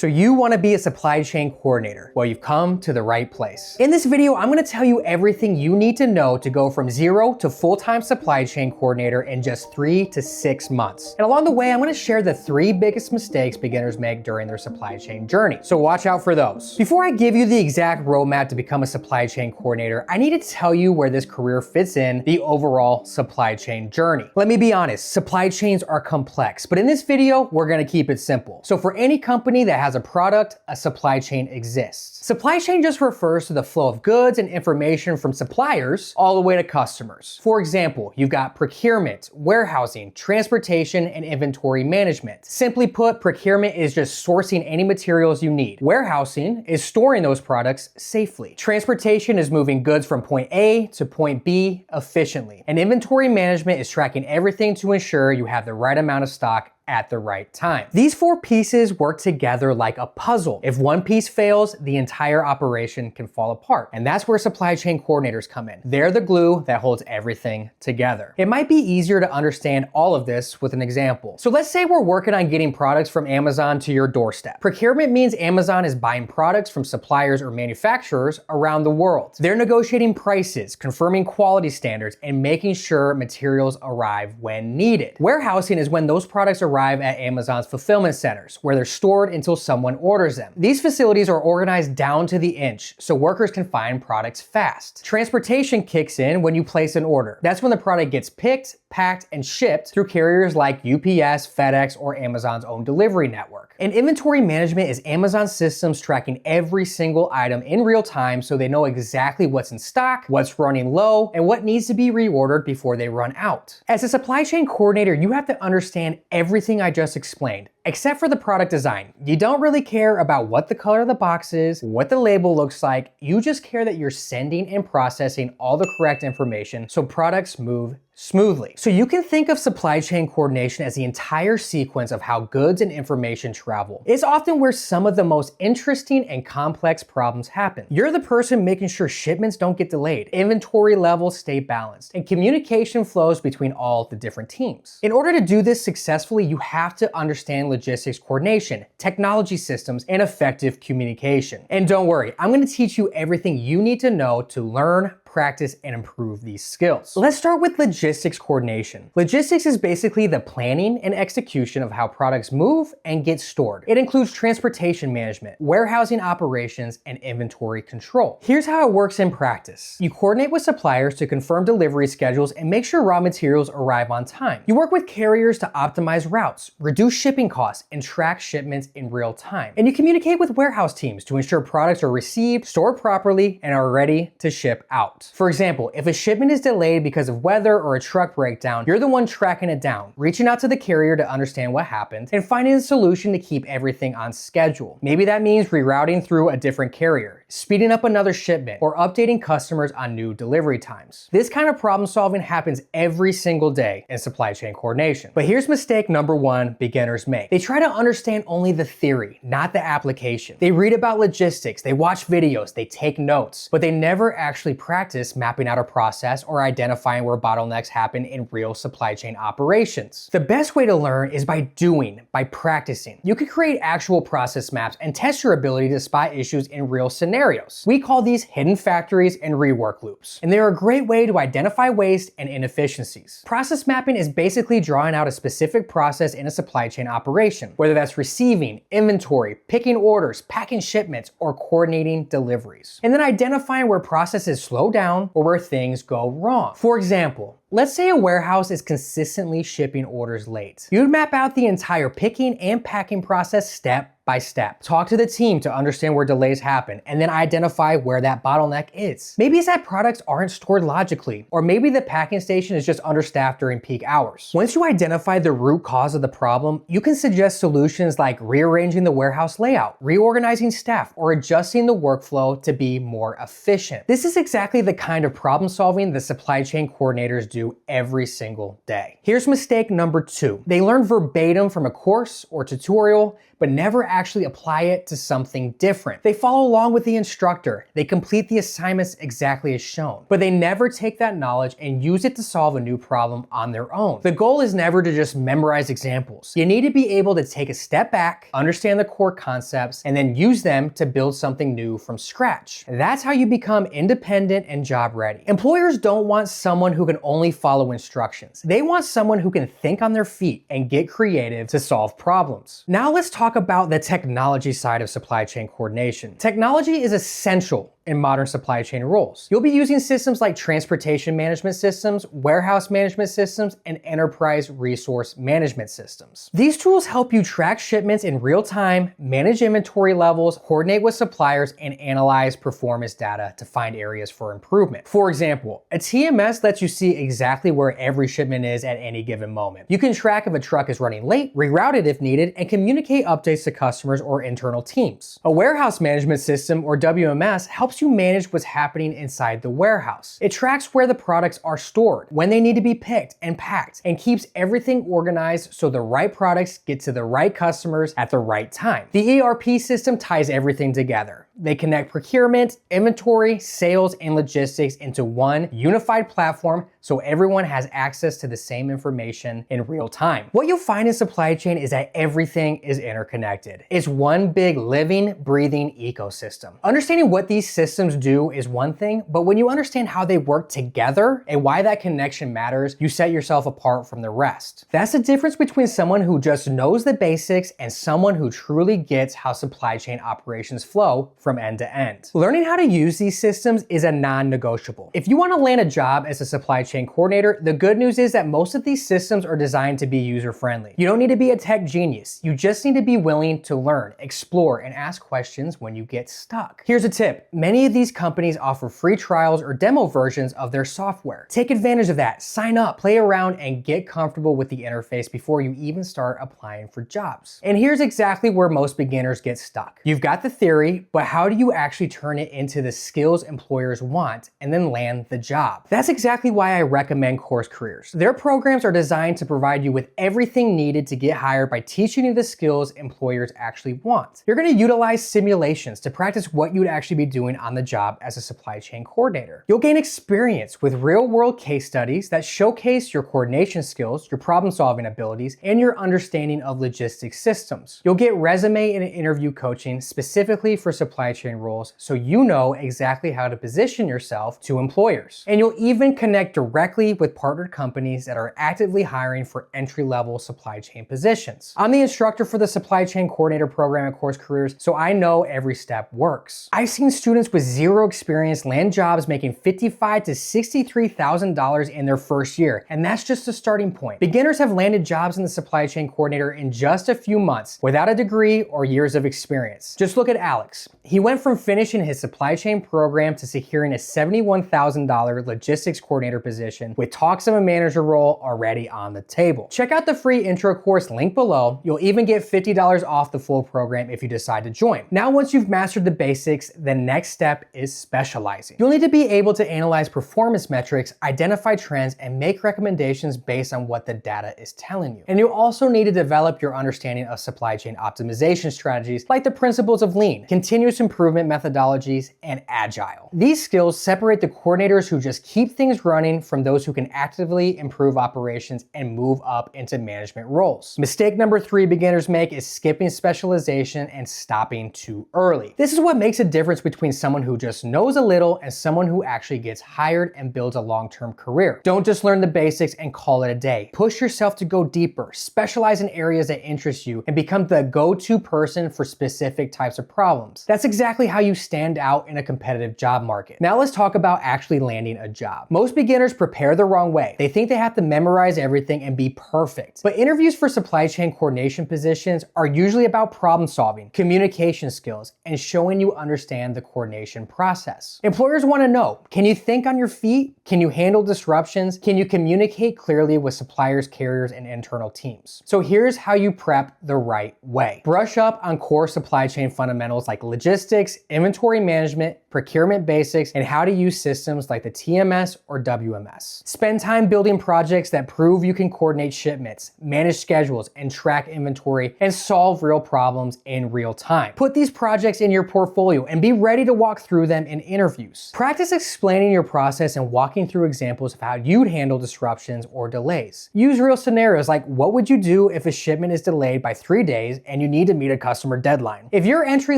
So you want to be a supply chain coordinator? Well, you've come to the right place. In this video, I'm going to tell you everything you need to know to go from zero to full-time supply chain coordinator in just 3 to 6 months. And along the way, I'm going to share the 3 biggest mistakes beginners make during their supply chain journey. So watch out for those. Before I give you the exact roadmap to become a supply chain coordinator, I need to tell you where this career fits in the overall supply chain journey. Let me be honest, supply chains are complex, but in this video, we're going to keep it simple. So for any company that has a product, a supply chain exists. Supply chain just refers to the flow of goods and information from suppliers all the way to customers. For example, you've got procurement, warehousing, transportation, and inventory management. Simply put, procurement is just sourcing any materials you need. Warehousing is storing those products safely. Transportation is moving goods from point A to point B efficiently. And inventory management is tracking everything to ensure you have the right amount of stock at the right time. These 4 pieces work together like a puzzle. If one piece fails, the entire operation can fall apart. And that's where supply chain coordinators come in. They're the glue that holds everything together. It might be easier to understand all of this with an example. So let's say we're working on getting products from Amazon to your doorstep. Procurement means Amazon is buying products from suppliers or manufacturers around the world. They're negotiating prices, confirming quality standards, and making sure materials arrive when needed. Warehousing is when those products arrive at Amazon's fulfillment centers, where they're stored until someone orders them. These facilities are organized down to the inch, so workers can find products fast. Transportation kicks in when you place an order. That's when the product gets picked, packed, and shipped through carriers like UPS, FedEx, or Amazon's own delivery network. And inventory management is Amazon's systems tracking every single item in real time so they know exactly what's in stock, what's running low, and what needs to be reordered before they run out. As a supply chain coordinator, you have to understand everything I just explained, except for the product design. You don't really care about what the color of the box is, what the label looks like. You just care that you're sending and processing all the correct information so products move smoothly. So you can think of supply chain coordination as the entire sequence of how goods and information travel. It's often where some of the most interesting and complex problems happen. You're the person making sure shipments don't get delayed, inventory levels stay balanced, and communication flows between all the different teams. In order to do this successfully, you have to understand logistics coordination, technology systems, and effective communication. And don't worry, I'm going to teach you everything you need to know to learn, practice, and improve these skills. Let's start with logistics coordination. Logistics is basically the planning and execution of how products move and get stored. It includes transportation management, warehousing operations, and inventory control. Here's how it works in practice. You coordinate with suppliers to confirm delivery schedules and make sure raw materials arrive on time. You work with carriers to optimize routes, reduce shipping costs, and track shipments in real time. And you communicate with warehouse teams to ensure products are received, stored properly, and are ready to ship out. For example, if a shipment is delayed because of weather or a truck breakdown, you're the one tracking it down, reaching out to the carrier to understand what happened, and finding a solution to keep everything on schedule. Maybe that means rerouting through a different carrier, speeding up another shipment, or updating customers on new delivery times. This kind of problem solving happens every single day in supply chain coordination. But here's mistake number 1 beginners make. They try to understand only the theory, not the application. They read about logistics, they watch videos, they take notes, but they never actually practice mapping out a process or identifying where bottlenecks happen in real supply chain operations. The best way to learn is by doing, by practicing. You can create actual process maps and test your ability to spot issues in real scenarios. We call these hidden factories and rework loops, and they're a great way to identify waste and inefficiencies. Process mapping is basically drawing out a specific process in a supply chain operation, whether that's receiving, inventory, picking orders, packing shipments, or coordinating deliveries. And then identifying where processes slow down or where things go wrong. For example, let's say a warehouse is consistently shipping orders late. You'd map out the entire picking and packing process step by step. Talk to the team to understand where delays happen, and then identify where that bottleneck is. Maybe it's that products aren't stored logically, or maybe the packing station is just understaffed during peak hours. Once you identify the root cause of the problem, you can suggest solutions like rearranging the warehouse layout, reorganizing staff, or adjusting the workflow to be more efficient. This is exactly the kind of problem solving the supply chain coordinators do every single day. Here's mistake number 2. They learn verbatim from a course or tutorial but never actually apply it to something different. They follow along with the instructor, they complete the assignments exactly as shown, but they never take that knowledge and use it to solve a new problem on their own. The goal is never to just memorize examples. You need to be able to take a step back, understand the core concepts, and then use them to build something new from scratch. That's how you become independent and job ready. Employers don't want someone who can only follow instructions. They want someone who can think on their feet and get creative to solve problems. Now let's talk about the technology side of supply chain coordination. Technology is essential in modern supply chain roles. You'll be using systems like transportation management systems, warehouse management systems, and enterprise resource management systems. These tools help you track shipments in real time, manage inventory levels, coordinate with suppliers, and analyze performance data to find areas for improvement. For example, a TMS lets you see exactly where every shipment is at any given moment. You can track if a truck is running late, reroute it if needed, and communicate updates to customers or internal teams. A warehouse management system, or WMS, helps you manage what's happening inside the warehouse. It tracks where the products are stored, when they need to be picked and packed, and keeps everything organized so the right products get to the right customers at the right time. The ERP system ties everything together. They connect procurement, inventory, sales, and logistics into one unified platform so everyone has access to the same information in real time. What you'll find in supply chain is that everything is interconnected. It's one big living, breathing ecosystem. Understanding what these systems do is one thing, but when you understand how they work together and why that connection matters, you set yourself apart from the rest. That's the difference between someone who just knows the basics and someone who truly gets how supply chain operations flow from end to end. Learning how to use these systems is a non-negotiable. If you want to land a job as a supply chain coordinator, the good news is that most of these systems are designed to be user-friendly. You don't need to be a tech genius. You just need to be willing to learn, explore, and ask questions when you get stuck. Here's a tip. Many of these companies offer free trials or demo versions of their software. Take advantage of that, sign up, play around, and get comfortable with the interface before you even start applying for jobs. And here's exactly where most beginners get stuck. You've got the theory, but how do you actually turn it into the skills employers want and then land the job? That's exactly why I recommend Course Careers. Their programs are designed to provide you with everything needed to get hired by teaching you the skills employers actually want. You're going to utilize simulations to practice what you'd actually be doing on the job as a supply chain coordinator. You'll gain experience with real-world case studies that showcase your coordination skills, your problem-solving abilities, and your understanding of logistics systems. You'll get resume and interview coaching specifically for supply chain roles so you know exactly how to position yourself to employers. And you'll even connect directly with partnered companies that are actively hiring for entry-level supply chain positions. I'm the instructor for the supply chain coordinator program at Course Careers, so I know every step works. I've seen students with zero experience land jobs making $55,000 to $63,000 in their first year, and that's just a starting point. Beginners have landed jobs in the supply chain coordinator in just a few months without a degree or years of experience. Just look at Alex. He went from finishing his supply chain program to securing a $71,000 logistics coordinator position with talks of a manager role already on the table. Check out the free intro course link below. You'll even get $50 off the full program if you decide to join. Now, once you've mastered the basics, the next step is specializing. You'll need to be able to analyze performance metrics, identify trends, and make recommendations based on what the data is telling you. And you'll also need to develop your understanding of supply chain optimization strategies like the principles of lean, continuous improvement methodologies, and agile. These skills separate the coordinators who just keep things running from those who can actively improve operations and move up into management roles. Mistake number 3 beginners make is skipping specialization and stopping too early. This is what makes a difference between someone who just knows a little and someone who actually gets hired and builds a long-term career. Don't just learn the basics and call it a day. Push yourself to go deeper, specialize in areas that interest you, and become the go-to person for specific types of problems. That's exactly how you stand out in a competitive job market. Now let's talk about actually landing a job. Most beginners prepare the wrong way. They think they have to memorize everything and be perfect. But interviews for supply chain coordination positions are usually about problem solving, communication skills, and showing you understand the coordination process. Employers want to know, can you think on your feet? Can you handle disruptions? Can you communicate clearly with suppliers, carriers, and internal teams? So here's how you prep the right way. Brush up on core supply chain fundamentals like logistics, logistics, inventory management, procurement basics, and how to use systems like the TMS or WMS. Spend time building projects that prove you can coordinate shipments, manage schedules, and track inventory, and solve real problems in real time. Put these projects in your portfolio and be ready to walk through them in interviews. Practice explaining your process and walking through examples of how you'd handle disruptions or delays. Use real scenarios like, what would you do if a shipment is delayed by 3 days and you need to meet a customer deadline? If you're entry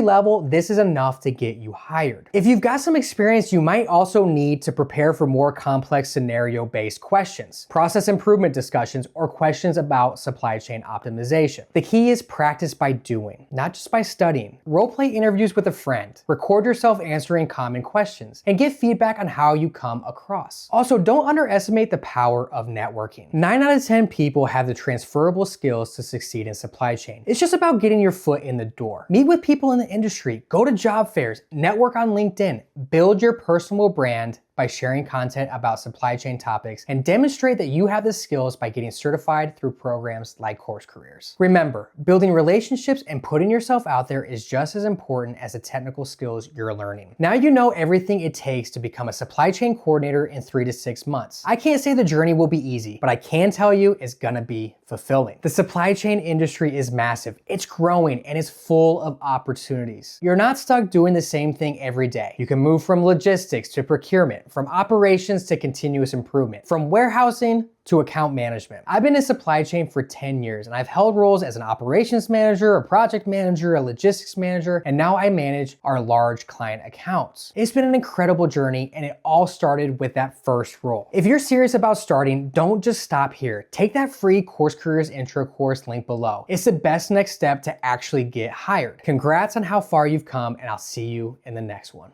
level, this is enough to get you hired. If you've got some experience, you might also need to prepare for more complex scenario-based questions, process improvement discussions, or questions about supply chain optimization. The key is practice by doing, not just by studying. Role-play interviews with a friend, record yourself answering common questions, and give feedback on how you come across. Also, don't underestimate the power of networking. 9 out of 10 people have the transferable skills to succeed in supply chain. It's just about getting your foot in the door. Meet with people in the industry, go to job fairs, network on LinkedIn, build your personal brand by sharing content about supply chain topics, and demonstrate that you have the skills by getting certified through programs like Course Careers. Remember, building relationships and putting yourself out there is just as important as the technical skills you're learning. Now you know everything it takes to become a supply chain coordinator in 3 to 6 months. I can't say the journey will be easy, but I can tell you it's gonna be fulfilling. The supply chain industry is massive, it's growing, and it's full of opportunities. You're not stuck doing the same thing every day. You can move from logistics to procurement, from operations to continuous improvement, from warehousing to account management. I've been in supply chain for 10 years and I've held roles as an operations manager, a project manager, a logistics manager, and now I manage our large client accounts. It's been an incredible journey and it all started with that first role. If you're serious about starting, don't just stop here. Take that free Course Careers intro course link below. It's the best next step to actually get hired. Congrats on how far you've come, and I'll see you in the next one.